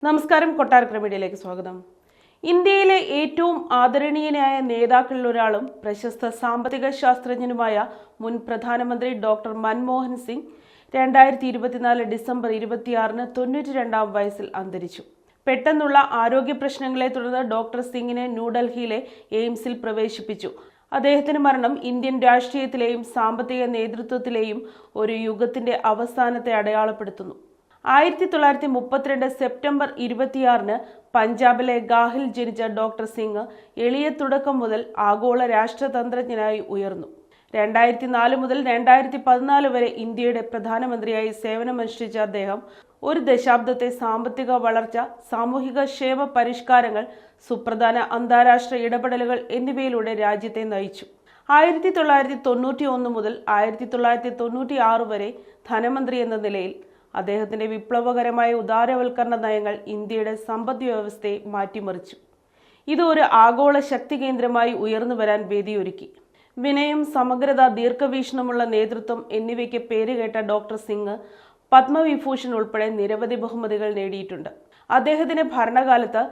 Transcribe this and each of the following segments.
നമസ്കാരം, കൊട്ടാരക്കര മീഡിയയിലേക്ക് സ്വാഗതം. ഇന്ത്യയിലെ ഏറ്റവും ആദരണീയനായ നേതാക്കളിൽ ഒരാളും പ്രശസ്ത സാമ്പത്തിക ശാസ്ത്രജ്ഞനുമായ മുൻ പ്രധാനമന്ത്രി ഡോക്ടർ മൻമോഹൻ സിംഗ് 2024 ഡിസംബർ 26-ന് 92-ാം വയസ്സിൽ അന്തരിച്ചു. പെട്ടെന്നുള്ള ആരോഗ്യ പ്രശ്നങ്ങളെ തുടർന്ന് ഡോക്ടർ സിംഗിനെ ന്യൂഡൽഹിയിലെ എയിംസിൽ പ്രവേശിപ്പിച്ചു. അദ്ദേഹത്തിന്റെ മരണം ഇന്ത്യൻ രാഷ്ട്രീയത്തിലെയും സാമ്പത്തിക നേതൃത്വത്തിലെയും ഒരു യുഗത്തിന്റെ അവസാനത്തെ അടയാളപ്പെടുത്തുന്നു. 1932 സെപ്റ്റംബർ 26-ന് പഞ്ചാബിലെ ഗാഹിൽ ജനിച്ച ഡോക്ടർ സിംഗ് എളിയ തുടക്കം മുതൽ ആഗോള രാഷ്ട്രതന്ത്രജ്ഞനായി ഉയർന്നു. 2004 മുതൽ 2014 വരെ ഇന്ത്യയുടെ പ്രധാനമന്ത്രിയായി സേവനമനുഷ്ഠിച്ച അദ്ദേഹം ഒരു ദശാബ്ദത്തെ സാമ്പത്തിക വളർച്ച, സാമൂഹിക ക്ഷേമ പരിഷ്കാരങ്ങൾ, സുപ്രധാന അന്താരാഷ്ട്ര ഇടപെടലുകൾ എന്നിവയിലൂടെ രാജ്യത്തെ നയിച്ചു. 1991 മുതൽ 1996 വരെ ധനമന്ത്രി എന്ന നിലയിൽ അദ്ദേഹത്തിന്റെ വിപ്ലവകരമായ ഉദാരവൽക്കരണ നയങ്ങൾ ഇന്ത്യയുടെ സമ്പദ് വ്യവസ്ഥയെ മാറ്റിമറിച്ചു. ഇത് ഒരു ആഗോള ശക്തി കേന്ദ്രമായി ഉയർന്നു വരാൻ വേദിയൊരുക്കി. വിനയം, സമഗ്രത, ദീർഘവീക്ഷണമുള്ള നേതൃത്വം എന്നിവയ്ക്ക് പേരുകേട്ട ഡോക്ടർ സിംഗ് പത്മവിഭൂഷൺ ഉൾപ്പെടെ നിരവധി ബഹുമതികൾ നേടിയിട്ടുണ്ട്. അദ്ദേഹത്തിന്റെ ഭരണകാലത്ത്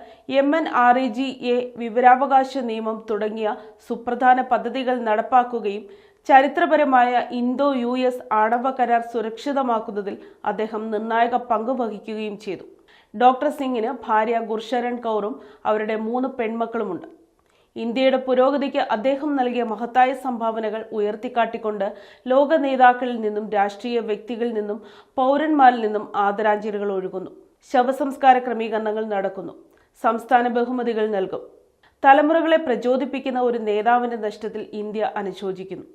MNREGA വിവരാവകാശ നിയമം തുടങ്ങിയ സുപ്രധാന പദ്ധതികൾ നടപ്പാക്കുകയും ചരിത്രപരമായ ഇന്തോ-US ആണവ കരാർ സുരക്ഷിതമാക്കുന്നതിൽ അദ്ദേഹം നിർണായക പങ്ക് വഹിക്കുകയും ചെയ്തു. ഡോക്ടർ സിംഗിന് ഭാര്യ ഗുർശരൺ കൗറും അവരുടെ 3 പെൺമക്കളുമുണ്ട്. ഇന്ത്യയുടെ പുരോഗതിക്ക് അദ്ദേഹം നൽകിയ മഹത്തായ സംഭാവനകൾ ഉയർത്തിക്കാട്ടിക്കൊണ്ട് ലോക നേതാക്കളിൽ നിന്നും, രാഷ്ട്രീയ വ്യക്തികളിൽ നിന്നും, പൗരന്മാരിൽ നിന്നും ആദരാഞ്ജലികൾ ഒഴുകുന്നു. ശവസംസ്കാര ക്രമീകരണങ്ങൾ നടക്കുന്നു. സംസ്ഥാന ബഹുമതികൾ നൽകും. തലമുറകളെ പ്രചോദിപ്പിക്കുന്ന ഒരു നേതാവിന്റെ നഷ്ടത്തിൽ ഇന്ത്യ അനുശോചിക്കുന്നു.